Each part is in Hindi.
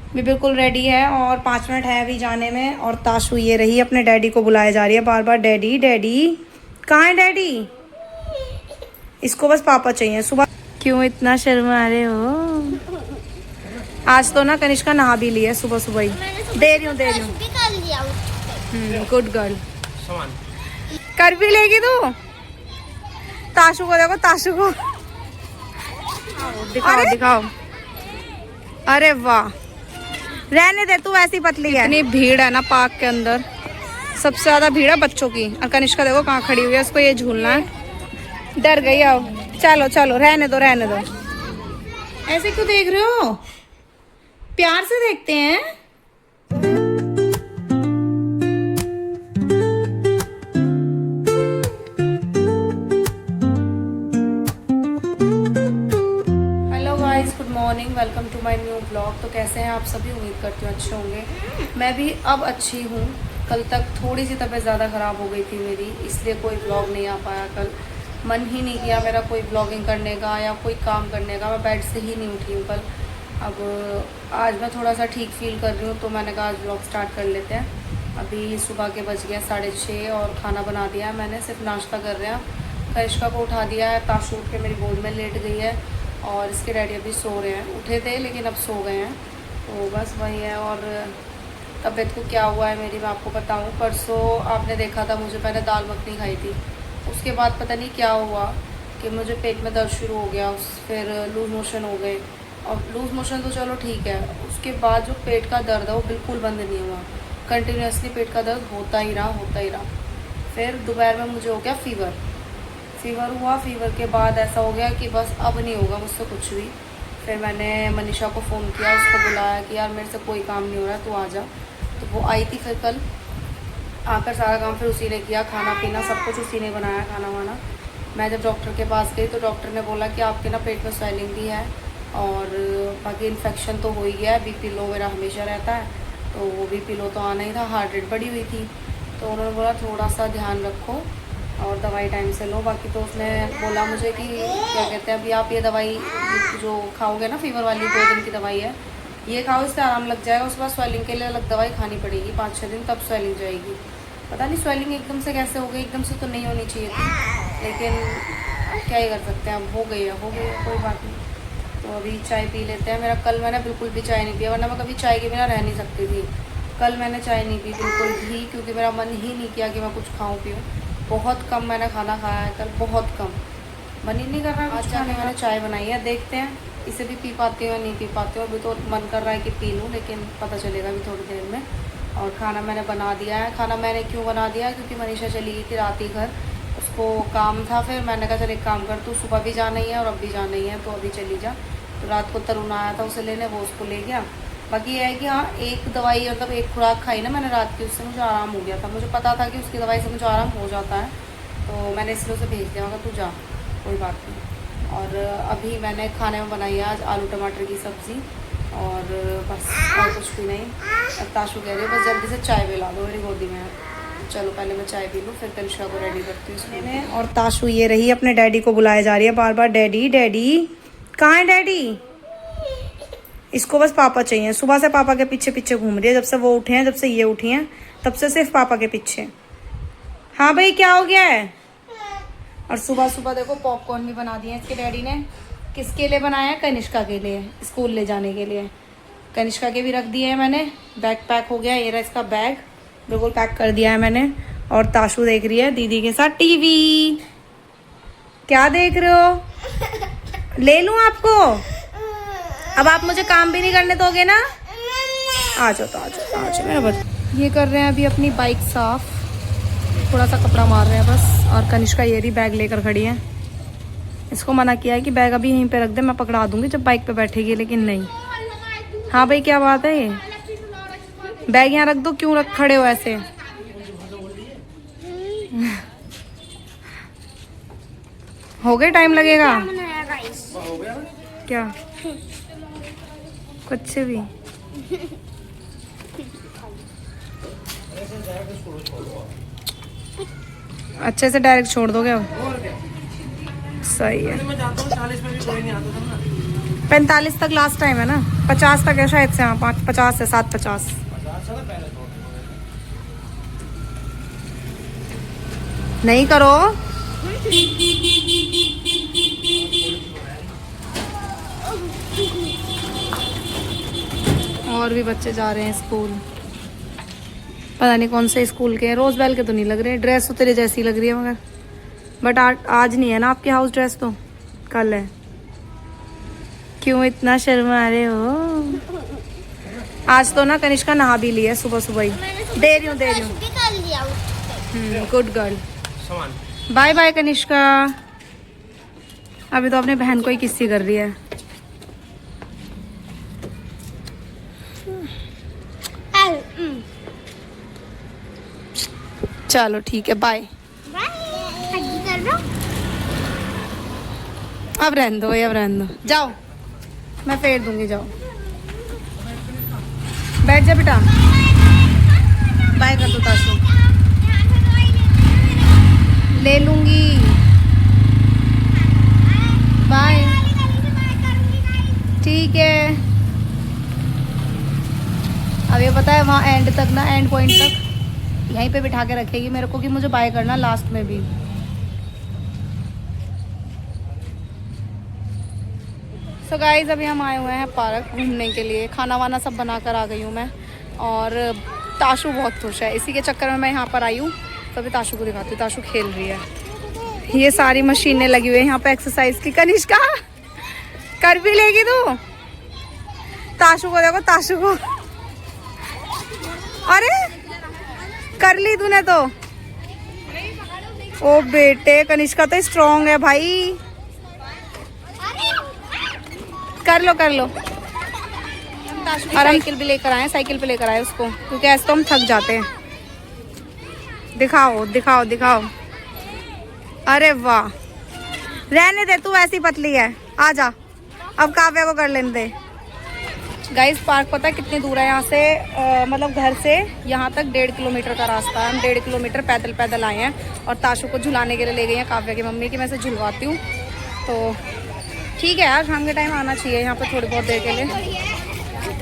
भी बिल्कुल रेडी है और 5 मिनट है अभी जाने में। और ताशु ये रही अपने डैडी को बुलाए जा रही है बार बार, डैडी डैडी। कहाँ है डैडी? इसको बस पापा चाहिए। सुबह क्यों इतना शर्मा रहे हो? आज तो ना कनिष्का नहा भी ली है सुबह सुबह ही। दे रही हूँ। Good girl. कर भी लेगी तू? ताशु को देखो, ताशु को दिखाओ दिखाओ। अरे वाह, रहने दे तू, ऐसी पतली है। इतनी भीड़ है ना पार्क के अंदर, सबसे ज्यादा भीड़ है बच्चों की। और कनिष्का देखो कहाँ खड़ी हुई है, उसको ये झूलना है। डर गई। आओ चलो चलो, रहने दो रहने दो। ऐसे क्यों देख रहे हो? प्यार से देखते हैं। Good morning, welcome to my new blog. तो कैसे हैं आप सभी? उम्मीद करती हूँ अच्छे होंगे। मैं भी अब अच्छी हूँ। कल तक थोड़ी सी तबीयत ज़्यादा ख़राब हो गई थी मेरी, इसलिए कोई ब्लॉग नहीं आ पाया कल। मन ही नहीं किया मेरा कोई ब्लॉगिंग करने का या कोई काम करने का। मैं बेड से ही नहीं उठी हूँ कल। अब आज मैं थोड़ा सा ठीक फील कर रही हूँ, तो मैंने कहा आज ब्लॉग स्टार्ट कर लेते हैं। अभी सुबह के बज गया 6:30 और खाना बना दिया है मैंने, सिर्फ नाश्ता कर रहे हैं। कनिष्का को उठा दिया है, ताशु उठ के मेरी गोद में लेट गई है और इसके डैडी अभी सो रहे हैं। उठे थे लेकिन अब सो गए हैं, तो बस वही है। और तबीयत को क्या हुआ है मेरी, मैं आपको बताऊं। परसों आपने देखा था मुझे, मैंने दाल मखनी खाई थी। उसके बाद पता नहीं क्या हुआ कि मुझे पेट में दर्द शुरू हो गया, फिर लूज़ मोशन हो गए। और लूज़ मोशन तो चलो ठीक है, उसके बाद जो पेट का दर्द है वो बिल्कुल बंद नहीं हुआ। कंटिन्यूसली पेट का दर्द होता ही रहा। फिर दोपहर में मुझे हो गया फीवर हुआ। फीवर के बाद ऐसा हो गया कि बस अब नहीं होगा मुझसे कुछ भी। फिर मैंने मनीषा को फ़ोन किया, उसको बुलाया कि यार मेरे से कोई काम नहीं हो रहा है, तू आ जा। तो वो आई थी। फिर कल आकर सारा काम फिर उसी ने किया, खाना पीना सब कुछ उसी ने बनाया, खाना वाना। मैं जब डॉक्टर के पास गई तो डॉक्टर ने बोला कि आपके ना पेट में स्वेलिंग भी है और बाकी इन्फेक्शन तो हो ही गया है। बीपी लो मेरा हमेशा रहता है, तो वो बीपी लो तो आना ही था। हार्ट रेट बढ़ी हुई थी, तो उन्होंने बोला थोड़ा सा ध्यान रखो और दवाई टाइम से लो। बाकी तो उसने बोला मुझे कि क्या कहते हैं, अभी आप ये दवाई जो खाओगे ना, फीवर वाली 2 दिन की दवाई है, ये खाओ, इससे आराम लग जाएगा। उसके बाद स्वेलिंग के लिए अलग दवाई खानी पड़ेगी 5-6 दिन, तब स्वेलिंग जाएगी। पता नहीं स्वेलिंग एकदम से कैसे हो गई, एकदम से तो नहीं होनी चाहिए थी, लेकिन क्या ही कर सकते हैं, अब हो गई है कोई बात नहीं। तो अभी चाय पी लेते हैं। मेरा कल मैंने बिल्कुल भी चाय नहीं पिया, वरना मैं कभी चाय के बिना रह नहीं सकती थी। कल मैंने चाय नहीं पी बिल्कुल भी, क्योंकि मेरा मन ही नहीं किया कि मैं कुछ खाऊँ पीऊँ। बहुत कम मैंने खाना खाया है कल, बहुत कम, मन ही नहीं कर रहा है। आज जाके मैंने चाय बनाई है, देखते हैं इसे भी पी पाती हूँ या नहीं पी पाती हूँ। अभी तो मन कर रहा है कि पी लूँ, लेकिन पता चलेगा अभी थोड़ी देर में। और खाना मैंने बना दिया है। खाना मैंने क्यों बना दिया, क्योंकि मनीषा चली गई थी रात ही घर, उसको काम था। फिर मैंने कहा चल एक काम कर, तू सुबह भी जाना ही है और अब भी जाना ही है, तो अभी चली जा। तो रात को तरुण आया था उसे लेने, वो उसको ले गया। बाकी ये है कि हाँ, एक दवाई मतलब एक खुराक खाई ना मैंने रात की, उससे मुझे आराम हो गया था। मुझे पता था कि उसकी दवाई से मुझे आराम हो जाता है, तो मैंने इसलिए उसे भेज दिया, तू जा, कोई बात नहीं। और अभी मैंने खाने में बनाई है आज आलू टमाटर की सब्ज़ी, और बस और कुछ भी नहीं। अब ताशु कह रही है बस जल्दी से चाय पिला दो मेरी गोदी में। चलो पहले मैं चाय पी लूँ, फिर कनिष्का को रेडी करती हूँ स्कूल में। और ताशु ये रही अपने डैडी को बुलाए जा रही है बार बार, डैडी डैडी। कहाँ है डैडी? इसको बस पापा चाहिए। सुबह से पापा के पीछे पीछे घूम रही है, जब से वो उठे हैं, जब से ये उठी हैं, तब से सिर्फ पापा के पीछे। हाँ भाई क्या हो गया है? और सुबह सुबह देखो पॉपकॉर्न भी बना दिए इसके डैडी ने। किसके लिए बनाया है? कनिष्का के लिए, स्कूल ले जाने के लिए। कनिष्का के भी रख दिए हैं मैंने। बैग पैक हो गया, ये रहा इसका बैग, बिल्कुल पैक कर दिया है मैंने। और ताशु देख रही है दीदी के साथ टीवी। क्या देख रहे हो? ले लूँ आपको? अब आप मुझे काम भी नहीं करने दोगे ना? आ जाओ तो आ जाओ मेरा बच्चा। ये कर रहे हैं अभी अपनी बाइक साफ, थोड़ा सा कपड़ा मार रहे हैं बस। और कनिष्का ये रही बैग लेकर खड़ी है। इसको मना किया है कि बैग अभी यहीं पे रख दे, मैं पकड़ा दूंगी जब बाइक पे बैठेगी, लेकिन नहीं। हाँ भाई क्या बात है? ये बैग यहाँ रख दो, क्यों रख खड़े हो ऐसे? हो गए, टाइम लगेगा क्या? कुछ भी अच्छे से डायरेक्ट छोड़ दोगे अब? सही है। 45 तक लास्ट टाइम है ना, 50 तक है शायद से। हाँ 50 से 7:50। नहीं करो। और भी बच्चे जा रहे हैं स्कूल, पता नहीं कौन से स्कूल के हैं। रोजबेल के तो नहीं लग रहे, ड्रेस तो तेरे जैसी लग रही है मगर, बट आज नहीं है ना आपके हाउस ड्रेस, तो कल है। क्यों इतना शर्मा रहे हो? आज तो ना कनिष्का नहा भी ली है सुबह सुबह ही। दे रही हूँ। Good girl. Bye bye Kanishka. अभी तो अपने बहन को ही किस्सी कर रही है। चलो ठीक है, बाय। अब रहने दो, अब रहने दो, जाओ मैं फेर दूंगी, जाओ बैठ जा बेटा। बाय कर दो ताशु। ले लूंगी, बाय। ठीक है। अब ये पता है वहाँ एंड तक ना, एंड पॉइंट तक यहीं पे बिठा के रखेगी मेरे को कि मुझे बाय करना लास्ट में भी। सो गाइज अभी हम आए हुए हैं पार्क घूमने के लिए। खाना वाना सब बना कर आ गई हूँ मैं, और ताशु बहुत खुश है। इसी के चक्कर में मैं यहाँ पर आई हूँ। तो अभी ताशु को दिखाती हूँ, ताशु खेल रही है। ये सारी मशीनें लगी हुई है यहाँ पे एक्सरसाइज की। कनिष्का कर भी लेगी तू? ताशु को देखो, ताशु को। अरे कर ली तूने तो। ओ बेटे, कनिष्का तो स्ट्रॉन्ग है भाई। कर लो कर लो। ताशु की साइकिल भी लेकर आए, साइकिल पे लेकर आए उसको, क्योंकि ऐसे तो हम थक जाते हैं। दिखाओ दिखाओ दिखाओ। अरे वाह, रहने दे, तू ऐसी पतली है। आ जा, अब काव्या को कर लेने दे। गाइस पार्क पता है कितनी दूर है यहाँ से? मतलब घर से यहाँ तक 1.5 किलोमीटर का रास्ता है। हम 1.5 किलोमीटर पैदल पैदल आए हैं, और ताशु को झुलाने के लिए ले गई हैं काव्या की मम्मी, की मैं से झुलवाती हूँ। तो ठीक है यार, शाम के टाइम आना चाहिए यहाँ पर थोड़ी बहुत देर के लिए,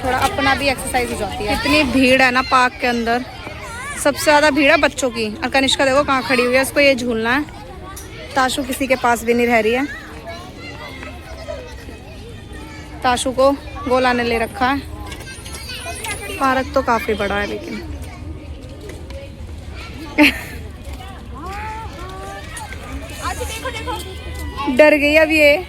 थोड़ा अपना भी एक्सरसाइज हो जाती है। इतनी भीड़ है ना पार्क के अंदर, सबसे ज़्यादा भीड़ है बच्चों की। और कनिष्का देखो कहाँ खड़ी हुई है, उसको ये झूलना है। ताशु किसी के पास भी नहीं रह रही है। ताशु को गोला ने ले रखा है। पार्क तो काफ़ी बड़ा है लेकिन डर गई अब ये,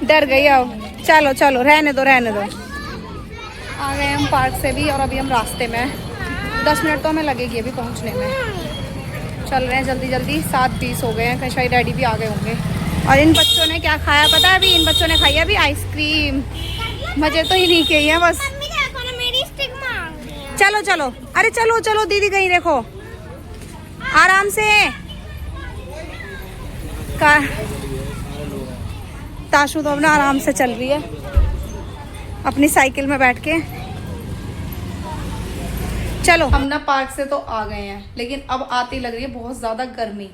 डर गई अब। चलो चलो, रहने दो रहने दो। आ गए हम पार्क से भी, और अभी हम रास्ते में 10 मिनट तो हमें लगेगी अभी पहुंचने में। चल रहे हैं जल्दी जल्दी, 7:20 हो गए हैं। कहीं शायद डैडी भी आ गए होंगे। और इन बच्चों ने क्या खाया पता है? अभी इन बच्चों ने खाई है अभी आइसक्रीम। मजे तो ही नहीं किए हैं बस। चलो चलो, अरे चलो चलो दीदी, कहीं देखो आराम से। ताशु तो अपना आराम से चल रही है अपनी साइकिल में बैठ के। चलो हम ना पार्क से तो आ गए हैं, लेकिन अब आती लग रही है बहुत ज्यादा गर्मी।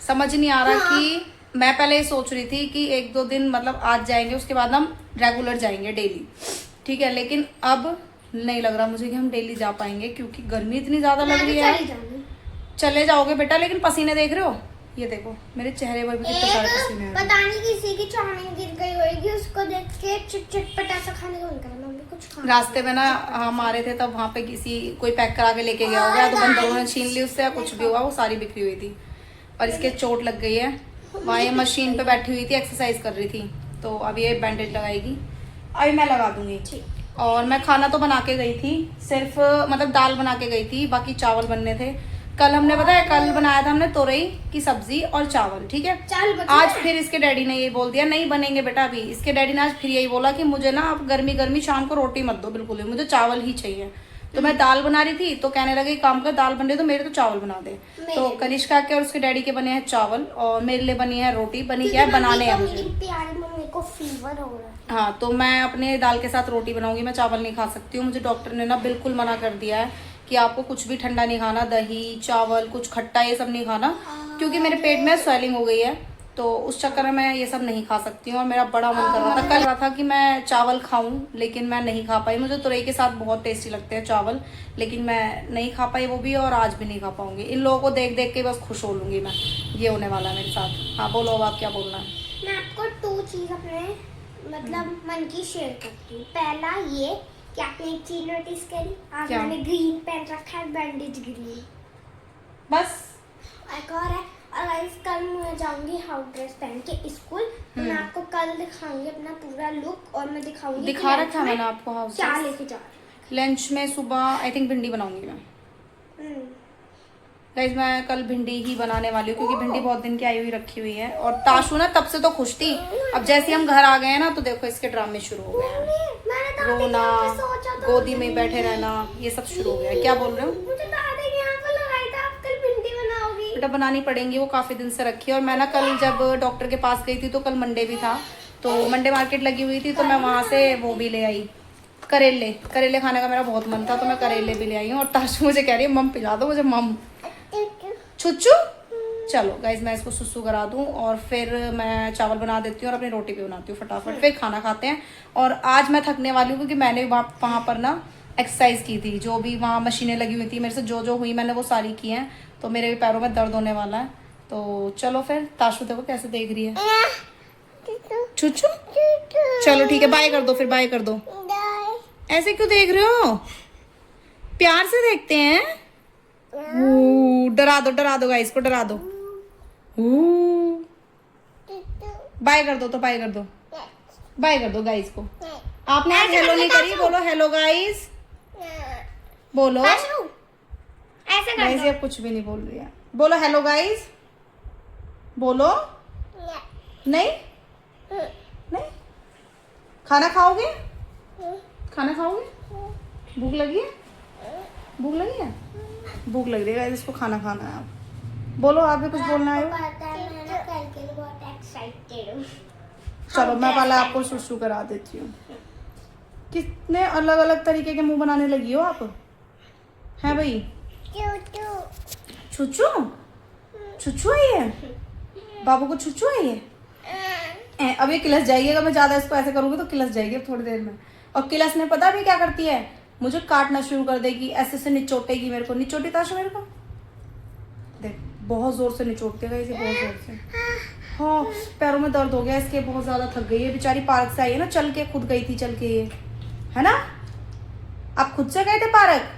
समझ नहीं आ रहा कि मैं पहले ये सोच रही थी कि 1-2 दिन मतलब आज जाएंगे, उसके बाद हम रेगुलर जाएंगे डेली, ठीक है। लेकिन अब नहीं लग रहा मुझे कि हम डेली जा पाएंगे, क्योंकि गर्मी इतनी ज्यादा लग रही है। चले जाओगे बेटा, लेकिन पसीने देख रहे हो? ये देखो मेरे चेहरे पर भी कितने सारे पसीने हैं। पता नहीं किसी की चाउमीन गिर गई होगी, उसको देख के चटपटा सा खाने का मन कर रहा है। कुछ खाना रास्ते में ना हम आ रहे थे, तब वहाँ पे किसी कोई पैक करा के लेके गया होगा, तो बंदरों ने छीन ली उससे, या कुछ भी हुआ, वो सारी बिखरी हुई थी। और इसके चोट लग गई है। वहाँ ये मशीन पे बैठी हुई थी, एक्सरसाइज कर रही थी, तो अब ये बैंडेज लगाएगी। अभी मैं लगा दूंगी। और मैं खाना तो बना के गई थी, सिर्फ मतलब दाल बना के गई थी, बाकी चावल बनने थे। कल हमने पता है, कल बनाया था हमने तोरई की सब्जी और चावल, ठीक है। आज फिर इसके डैडी ने ये बोल दिया नहीं बनेंगे बेटा अभी। इसके डैडी ने आज फिर यही बोला कि मुझे ना आप गर्मी गर्मी शाम को रोटी मत दो बिल्कुल भी, मुझे चावल ही चाहिए। तो मैं दाल बना रही थी, तो कहने लगे काम कर, दाल बन रही तो मेरे तो चावल बना दे। तो कनिष्का के और उसके डैडी के बने हैं चावल, और मेरे लिए बनी है रोटी। बनी क्या है, बनाने हैं मुझे। प्यारी मम्मी को फीवर हो रहा है। हाँ, तो मैं अपने दाल के साथ रोटी बनाऊंगी, मैं चावल नहीं खा सकती हूँ। मुझे डॉक्टर ने ना बिल्कुल मना कर दिया है कि आपको कुछ भी ठंडा नहीं खाना, दही चावल कुछ खट्टा ये सब नहीं खाना, क्योंकि मेरे पेट में स्वेलिंग हो गई है। तो उस चक्कर में मैं ये सब नहीं खा सकती हूँ और मेरा बड़ा मन कर रहा था कल रहा था कि मैं चावल खाऊं, लेकिन मैं नहीं खा पाई। मुझे तुरई के साथ बहुत टेस्टी लगते हैं चावल, लेकिन मैं नहीं खा पाई वो भी, और आज भी नहीं खा पाऊंगी। इन लोगों को देख देख के बस खुश हो लूंगी मैं, ये होने वाला है मेरे साथ। हाँ बोलो, अब आप क्या बोलना है? मैं आपको 2 चीज अपने मतलब मन की शेयर करती हूँ। पहला ये कि आपने एक चीज नोटिस करी, आज क्या? मैंने ग्रीन पहन रखा है, बैंडेज ग्रीन। बस एक और है, और गाइस कल मैं जाऊंगी हाउस ड्रेस पहन के स्कूल, तो मैं आपको कल दिखाऊंगी अपना पूरा लुक, और मैं दिखाऊंगी दिखा रखा है मैंने आपको हाउस क्या ड्रेस। लेके जा रही लंच में सुबह आई थिंक भिंडी बनाऊंगी मैं। हूँ। गाइस मैं कल भिंडी ही बनाने वाली हूँ, क्योंकि भिंडी बहुत दिन की आई हुई रखी हुई है। और ताशु ना तब से तो खुश थी, अब जैसे हम घर आ गए हैं ना तो देखो इसके ड्रामे शुरू हो गए हैं। मैंने दादी के रोना, यहाँ पे सोचा था, गोदी में बैठे रहना, ये सब शुरू हो गया है। क्या बोल रहे हो? मुझे दादी के यहाँ पे लगाई था, आप कल भिंडी बनाओगी। बेटा बनानी पड़ेंगी, वो काफी दिन से रखी है। और मैं ना कल जब डॉक्टर के पास गई थी तो कल मंडे भी था, तो मंडे मार्केट लगी हुई थी, तो मैं वहां से वो भी ले आई, करेले। करेले खाने का मेरा बहुत मन था, तो मैं करेले भी ले आई हूँ। और ताशु मुझे कह रही है मम पिला दो मुझे, मम छुच्चू। चलो गाइज मैं इसको सुसु करा दूं और फिर मैं चावल बना देती हूँ और अपनी रोटी भी बनाती हूँ फटाफट, फिर खाना खाते हैं। और आज मैं थकने वाली हूँ क्योंकि मैंने वहाँ पर ना एक्सरसाइज की थी, जो भी वहाँ मशीनें लगी हुई थी मेरे से जो हुई मैंने वो सारी की हैं, तो मेरे भी पैरों में दर्द होने वाला है। तो चलो फिर, ताशु देखो कैसे देख रही है छुच्चू। चलो ठीक है, बाय कर दो, फिर बाय कर दो। ऐसे क्यों देख रहे हो? प्यार से देखते हैं। डरा दो गाइस को, डरा दो। बाय कर दो, तो बाय कर दो, बाय कर दो गाइस को। आपने आज हेलो नहीं करी, बोलो हेलो गाइस, बोलो। ऐसे कर गाइस ये कुछ भी नहीं बोल रही है, बोलो हेलो गाइस, बोलो। नहीं नहीं, खाना खाओगे? खाना खाओगे? भूख लगी है? भूख लगी है? भूख लग रही है गाइस, इसको खाना खाना है। आप बोलो, आप भी कुछ बोलना है? पता है, मैं ना कल के लिए बहुत एक्साइटेड हूँ। चलो मैं पहले आपको सुसु करा देती हूँ। कितने अलग अलग तरीके के मुंह बनाने लगी हो आप, हैं भाई? छुच्चू छुच्चू आई है, बाबू को छुच्चू आई है। अब ये किलस जाएगी, अगर मैं ज्यादा इसको ऐसे करूंगी तो किलस जाएगी अब थोड़ी देर में। और किलस ने पता भी क्या करती है, मुझे काटना शुरू कर देगी, ऐसे से निचोटेगी मेरे को। निचोटी ताशु मेरे को देख, बहुत जोर से निचोड़ती है इसे, बहुत जोर से। हाँ पैरों में दर्द हो गया इसके, बहुत ज्यादा थक गई है बेचारी। पार्क से आई है ना, चल के खुद गई थी, चल के ये है ना। आप खुद से गए थे पार्क?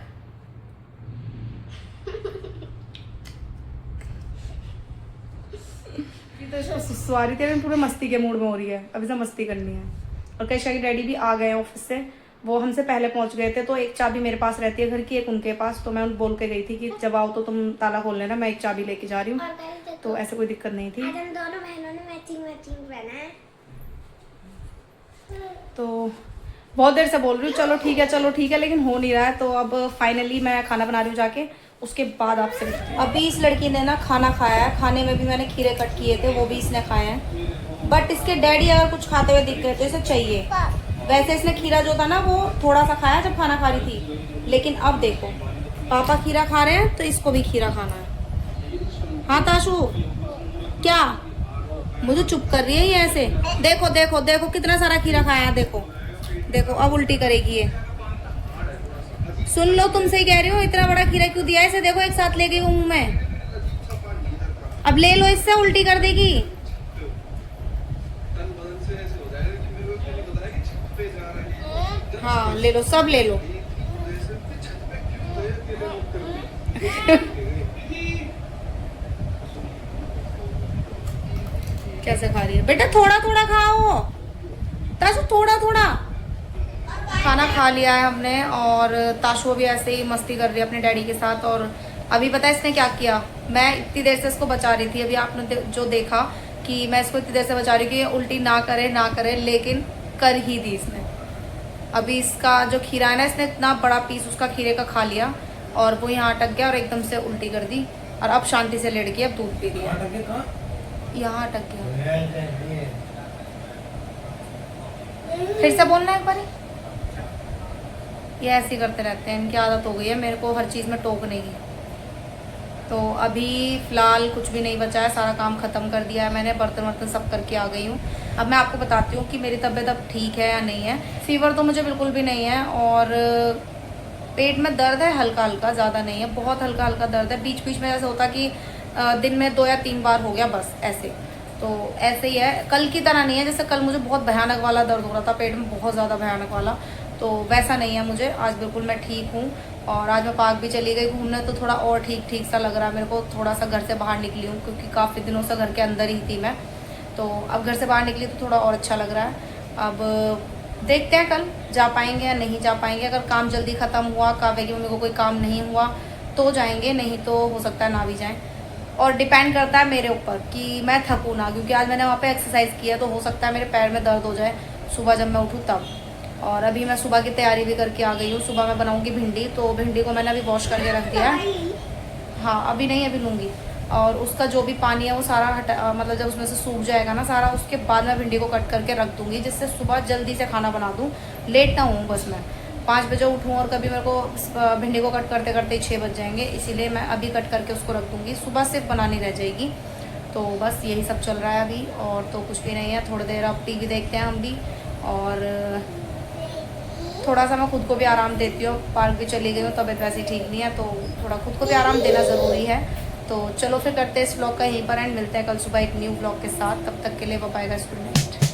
तो इसको सुसवारी थी, पूरे मस्ती के मूड में हो रही है, अभी से मस्ती करनी है। और कैशा की डैडी भी आ गए ऑफिस से, वो हमसे पहले पहुंच गए थे, तो एक चाबी मेरे पास रहती है घर की, एक उनके पास। तो मैं उन बोल के गई थी कि जब आओ तो तुम ताला खोल लेना, मैं एक चाबी लेके जा रही हूँ, तो ऐसे कोई दिक्कत नहीं थी। आज हम दोनों बहनों ने मैचिंग पहना है। तो बहुत देर से बोल रही हूँ चलो ठीक है, चलो ठीक है, लेकिन हो नहीं रहा है। तो अब फाइनली मैं खाना बना रही हूँ जाके, उसके बाद आपसे। अभी इस लड़की ने ना खाना खाया है, खाने में भी मैंने खीरे कट किए थे, वो भी इसने खाए हैं। बट इसके डैडी अगर कुछ खाते हुए दिख गए तो इसे चाहिए। वैसे इसने खीरा जो था ना वो थोड़ा सा खाया जब खाना खा रही थी, लेकिन अब देखो पापा खीरा खा रहे हैं तो इसको भी खीरा खाना है। हाँ ताशु क्या, मुझे चुप कर रही है ये ऐसे। देखो देखो देखो कितना सारा खीरा खाया, देखो देखो अब उल्टी करेगी ये। सुन लो, तुमसे ही कह रही हूँ, इतना बड़ा खीरा क्यों दिया है इसे? देखो एक साथ ले गई वो मुंह में, अब ले लो इससे, उल्टी कर देगी। हाँ ले लो, सब ले लो। कैसे खा रही है बेटा? थोड़ा थोड़ा खाओ ताशु, थोड़ा थोड़ा। खाना खा लिया है हमने और ताशु भी ऐसे ही मस्ती कर रही है अपने डैडी के साथ। और अभी पता है इसने क्या किया, मैं इतनी देर से इसको बचा रही थी, अभी आपने जो देखा कि मैं इसको इतनी देर से बचा रही थी कि उल्टी ना करे, लेकिन कर ही दी इसने। अभी इसका जो खीरा है ना, इसने इतना बड़ा पीस उसका खीरे का खा लिया और वो यहाँ अटक गया और एकदम से उल्टी कर दी। और अब शांति से लेट गई, अब दूध पी रही है। यहाँ अटक गया, फिर से बोलना एक बारी। ये ऐसे ही करते रहते हैं, इनकी आदत हो गई है मेरे को हर चीज में टोकने की। तो अभी फ़िलहाल कुछ भी नहीं बचा है, सारा काम ख़त्म कर दिया है मैंने, बर्तन वर्तन सब करके आ गई हूँ। अब मैं आपको बताती हूँ कि मेरी तबीयत अब ठीक है या नहीं है। फ़ीवर तो मुझे बिल्कुल भी नहीं है, और पेट में दर्द है हल्का हल्का, ज़्यादा नहीं है, बहुत हल्का हल्का दर्द है। बीच बीच में ऐसा होता कि दिन में 2 या 3 बार हो गया बस ऐसे। तो ऐसे ही है, कल की तरह नहीं है। जैसे कल मुझे बहुत भयानक वाला दर्द हो रहा था पेट में, बहुत ज़्यादा भयानक वाला, तो वैसा नहीं है मुझे। आज बिल्कुल मैं ठीक हूँ। और आज मैं पार्क भी चली गई घूमने, तो थोड़ा और ठीक ठीक सा लग रहा है मेरे को। थोड़ा सा घर से बाहर निकली हूँ, क्योंकि काफ़ी दिनों से घर के अंदर ही थी मैं, तो अब घर से बाहर निकली तो थोड़ा और अच्छा लग रहा है। अब देखते हैं कल जा पाएंगे या नहीं जा पाएंगे। अगर काम जल्दी ख़त्म हुआ, काव्य की मम्मी को कोई काम नहीं हुआ तो जाएंगे, नहीं तो हो सकता है ना भी जाएं। और डिपेंड करता है मेरे ऊपर कि मैं थकूँ ना, क्योंकि आज मैंने वहाँ पे एक्सरसाइज किया, तो हो सकता है मेरे पैर में दर्द हो जाए सुबह जब मैं उठूँ तब। और अभी मैं सुबह की तैयारी भी करके आ गई हूँ। सुबह मैं बनाऊँगी भिंडी, तो भिंडी को मैंने अभी वॉश करके रख दिया है। हाँ अभी नहीं, अभी लूँगी। और उसका जो भी पानी है वो सारा हटा, मतलब जब उसमें से सूख जाएगा ना सारा, उसके बाद मैं भिंडी को कट करके रख दूँगी, जिससे सुबह जल्दी से खाना बना दूँ, लेट ना हूँ बस मैं 5 बजे उठूँ। और कभी मेरे को भिंडी को कट करते करते 6 बज जाएंगे, इसीलिए मैं अभी कट करके उसको रख दूँगी, सुबह सिर्फ बनानी रह जाएगी। तो बस यही सब चल रहा है अभी, और तो कुछ भी नहीं है। थोड़ी देर अब टीवी देखते हैं हम भी, और थोड़ा सा मैं खुद को भी आराम देती हूँ। पार्क भी चली गई हूँ, तबीयत वैसे ठीक नहीं है, तो थोड़ा खुद को भी आराम देना ज़रूरी है। तो चलो फिर करते हैं इस व्लॉग का यहीं पर एंड, मिलते हैं कल सुबह एक न्यू व्लॉग के साथ। तब तक के लिए बाय बाय, गुड नाइट।